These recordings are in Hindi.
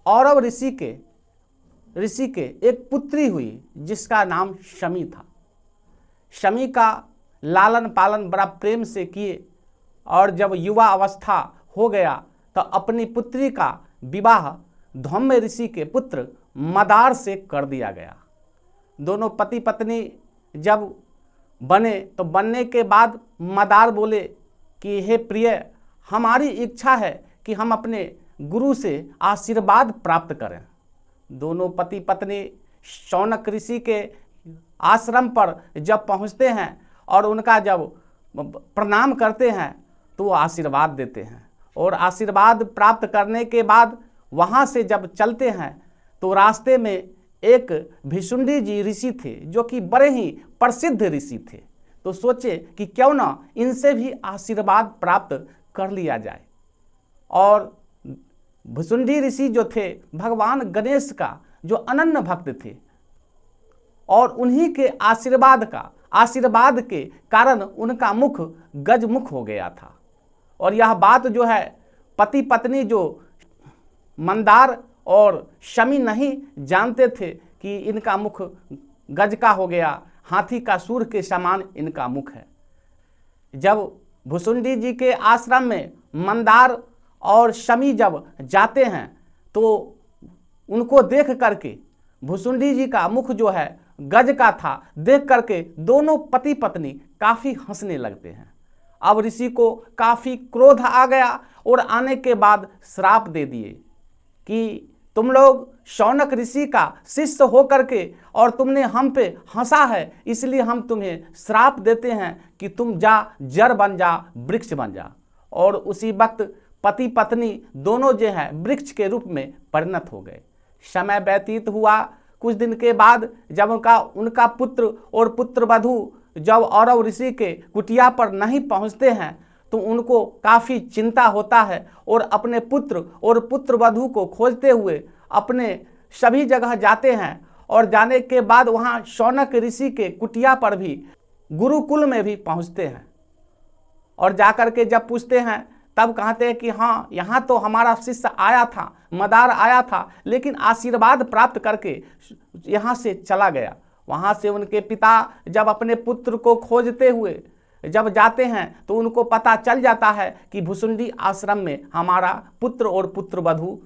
औरव ऋषि के एक पुत्री हुई जिसका नाम शमी था। शमी का लालन पालन बड़ा प्रेम से किए और जब युवा अवस्था हो गया तो अपनी पुत्री का विवाह धौम्य ऋषि के पुत्र मदार से कर दिया गया। दोनों पति पत्नी जब बने तो बनने के बाद मदार बोले कि हे प्रिय, हमारी इच्छा है कि हम अपने गुरु से आशीर्वाद प्राप्त करें। दोनों पति पत्नी शौनक ऋषि के आश्रम पर जब पहुंचते हैं और उनका जब प्रणाम करते हैं तो वो आशीर्वाद देते हैं, और आशीर्वाद प्राप्त करने के बाद वहाँ से जब चलते हैं तो रास्ते में एक भिशुंडी जी ऋषि थे जो कि बड़े ही प्रसिद्ध ऋषि थे। तो सोचे कि क्यों ना इनसे भी आशीर्वाद प्राप्त कर लिया जाए। और भिशुंडी ऋषि जो थे भगवान गणेश का जो अनन्य भक्त थे, और उन्हीं के आशीर्वाद के कारण उनका मुख गजमुख हो गया था। और यह बात जो है पति पत्नी जो मंदार और शमी नहीं जानते थे कि इनका मुख गज का हो गया, हाथी का सूर के समान इनका मुख है। जब भुसुंडी जी के आश्रम में मंदार और शमी जब जाते हैं तो उनको देख करके भुसुंडी जी का मुख जो है गज का था, देख करके दोनों पति पत्नी काफ़ी हंसने लगते हैं। अब ऋषि को काफ़ी क्रोध आ गया और आने के बाद श्राप दे दिए कि तुम लोग शौनक ऋषि का शिष्य हो करके और तुमने हम पे हंसा है, इसलिए हम तुम्हें श्राप देते हैं कि तुम जड़ बन जा, वृक्ष बन जा। और उसी वक्त पति पत्नी दोनों जो है वृक्ष के रूप में परिणत हो गए। समय व्यतीत हुआ, कुछ दिन के बाद जब उनका पुत्र और पुत्रवधू जब औरव ऋषि के कुटिया पर नहीं पहुंचते हैं तो उनको काफ़ी चिंता होता है और अपने पुत्र और पुत्रवधू को खोजते हुए अपने सभी जगह जाते हैं। और जाने के बाद वहाँ शौनक ऋषि के कुटिया पर भी गुरुकुल में भी पहुँचते हैं और जाकर के जब पूछते हैं तब कहते हैं कि हाँ, यहाँ तो हमारा शिष्य आया था, मदार आया था, लेकिन आशीर्वाद प्राप्त करके यहाँ से चला गया। वहाँ से उनके पिता जब अपने पुत्र को खोजते हुए जब जाते हैं तो उनको पता चल जाता है कि भुसुंडी आश्रम में हमारा पुत्र और पुत्रवधू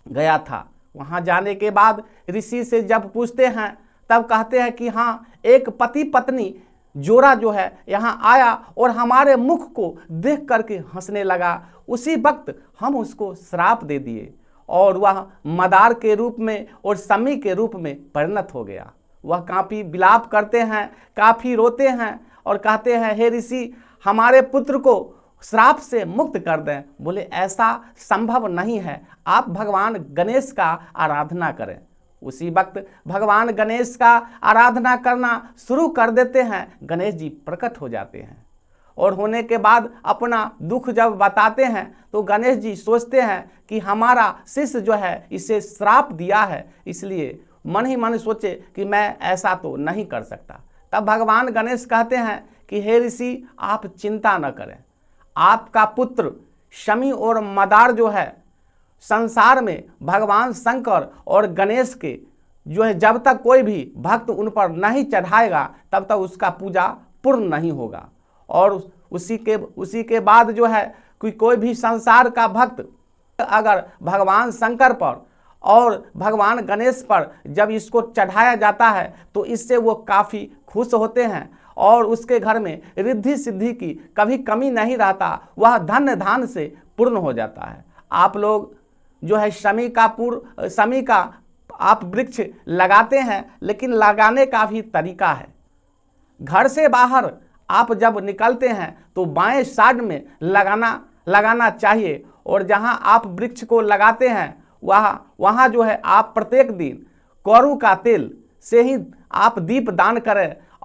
गया था। वहाँ जाने के बाद ऋषि से जब पूछते हैं तब कहते हैं कि हाँ, एक पति पत्नी जोड़ा जो है यहाँ आया और हमारे मुख को देख करके हंसने लगा। उसी वक्त हम उसको श्राप दे दिए और वह मदार के रूप में और शमी के रूप में परिणत हो गया। वह काफ़ी विलाप करते हैं, काफ़ी रोते हैं और कहते हैं हे ऋषि, हमारे पुत्र को श्राप से मुक्त कर दें। बोले ऐसा संभव नहीं है, आप भगवान गणेश का आराधना करें। उसी वक्त भगवान गणेश का आराधना करना शुरू कर देते हैं। गणेश जी प्रकट हो जाते हैं और होने के बाद अपना दुख जब बताते हैं तो गणेश जी सोचते हैं कि हमारा शिष्य जो है इसे श्राप दिया है, इसलिए मन ही मन सोचे कि मैं ऐसा तो नहीं कर सकता। तब भगवान गणेश कहते हैं कि हे ऋषि, आप चिंता न करें, आपका पुत्र शमी और मदार जो है संसार में भगवान शंकर और गणेश के जो है जब तक कोई भी भक्त उन पर नहीं चढ़ाएगा तब तक उसका पूजा पूर्ण नहीं होगा। और उसी के बाद जो है कोई भी संसार का भक्त अगर भगवान शंकर पर और भगवान गणेश पर जब इसको चढ़ाया जाता है तो इससे वो काफ़ी खुश होते हैं और उसके घर में रिद्धि सिद्धि की कभी कमी नहीं रहता, वह धन्य धान से पूर्ण हो जाता है। आप लोग जो है शमी का आप वृक्ष लगाते हैं, लेकिन लगाने का भी तरीका है। घर से बाहर आप जब निकलते हैं तो बाएं साइड में लगाना चाहिए और जहां आप वृक्ष को लगाते हैं वहाँ जो है आप प्रत्येक दिन कौरू का तेल से ही आप दीप दान करें